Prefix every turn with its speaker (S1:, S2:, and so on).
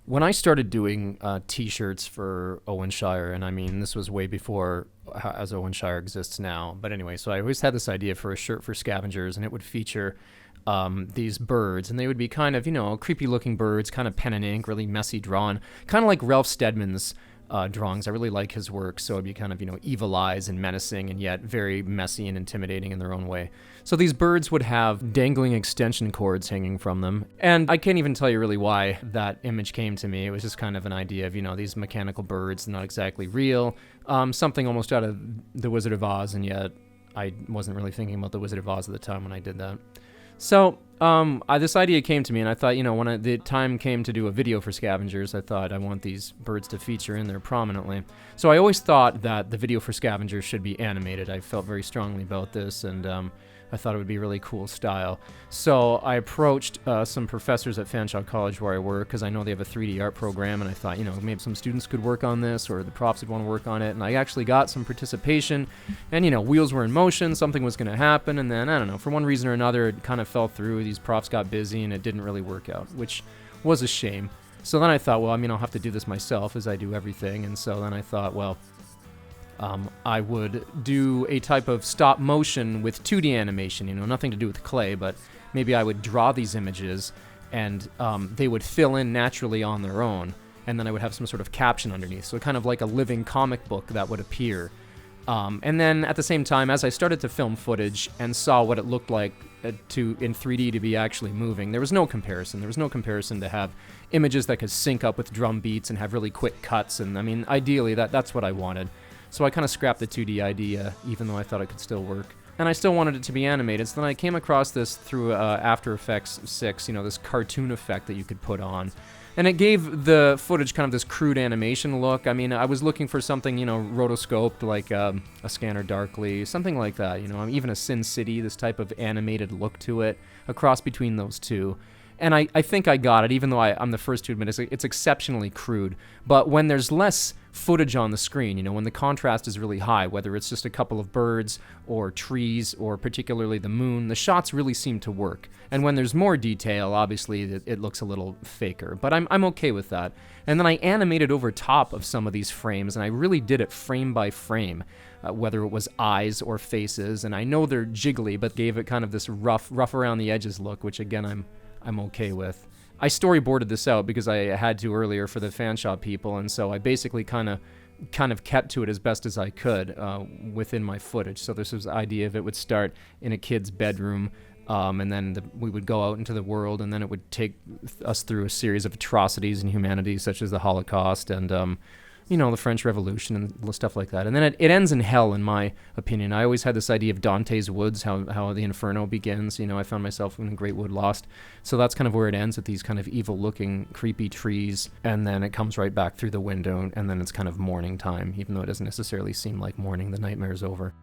S1: When I started doing t-shirts for Owenshire, and I mean, this was way before as Owenshire exists now. But anyway, so I always had this idea for a shirt for Scavengers, and it would feature these birds, and they would be kind of, creepy looking birds, kind of pen and ink, really messy drawn, kind of like Ralph Steadman's drawings. I really like his work, so it'd be kind of, evil eyes and menacing, and yet very messy and intimidating in their own way. So these birds would have dangling extension cords hanging from them, and I can't even tell you really why that image came to me. It was just kind of an idea of, these mechanical birds, not exactly real, something almost out of The Wizard of Oz, and yet I wasn't really thinking about The Wizard of Oz at the time when I did that. So this idea came to me, and I thought, when the time came to do a video for Scavengers, I thought I want these birds to feature in there prominently. So I always thought that the video for Scavengers should be animated. I felt very strongly about this, and I thought it would be really cool style. So I approached some professors at Fanshawe College where I work, because I know they have a 3D art program, and I thought, maybe some students could work on this, or the profs would want to work on it. And I actually got some participation, and wheels were in motion, something was going to happen, and then, I don't know, for one reason or another, it kind of fell through. These profs got busy, and it didn't really work out, which was a shame. So then I thought, well, I'll have to do this myself, as I do everything. And so then I thought, well, I would do a type of stop motion with 2D animation, nothing to do with clay, but maybe I would draw these images, and they would fill in naturally on their own, and then I would have some sort of caption underneath, so kind of like a living comic book that would appear. And then at the same time, as I started to film footage and saw what it looked like in 3D to be actually moving, there was no comparison. There was no comparison to have images that could sync up with drum beats and have really quick cuts, and I mean, ideally, that's what I wanted. So I kind of scrapped the 2D idea, even though I thought it could still work. And I still wanted it to be animated, so then I came across this through After Effects 6, this cartoon effect that you could put on. And it gave the footage kind of this crude animation look. I mean, I was looking for something, rotoscoped, like a Scanner Darkly, something like that, even a Sin City, this type of animated look to it, a cross between those two. And I think I got it, even though I'm the first to admit it's exceptionally crude. But when there's less footage on the screen, when the contrast is really high, whether it's just a couple of birds or trees or particularly the moon, the shots really seem to work. And when there's more detail, obviously it looks a little faker. But I'm okay with that. And then I animated over top of some of these frames, and I really did it frame by frame, whether it was eyes or faces. And I know they're jiggly, but gave it kind of this rough around the edges look, which again I'm okay with. I storyboarded this out because I had to earlier for the Fanshawe people, and so I basically kind of kept to it as best as I could within my footage. So this was the idea of it would start in a kid's bedroom, and then we would go out into the world, and then it would take us through a series of atrocities in humanity, such as the Holocaust and the French Revolution and stuff like that. And then it ends in hell, in my opinion. I always had this idea of Dante's Woods, how the Inferno begins. I found myself in the Great Wood Lost. So that's kind of where it ends, with these kind of evil-looking, creepy trees. And then it comes right back through the window, and then it's kind of morning time, even though it doesn't necessarily seem like morning. The nightmare is over.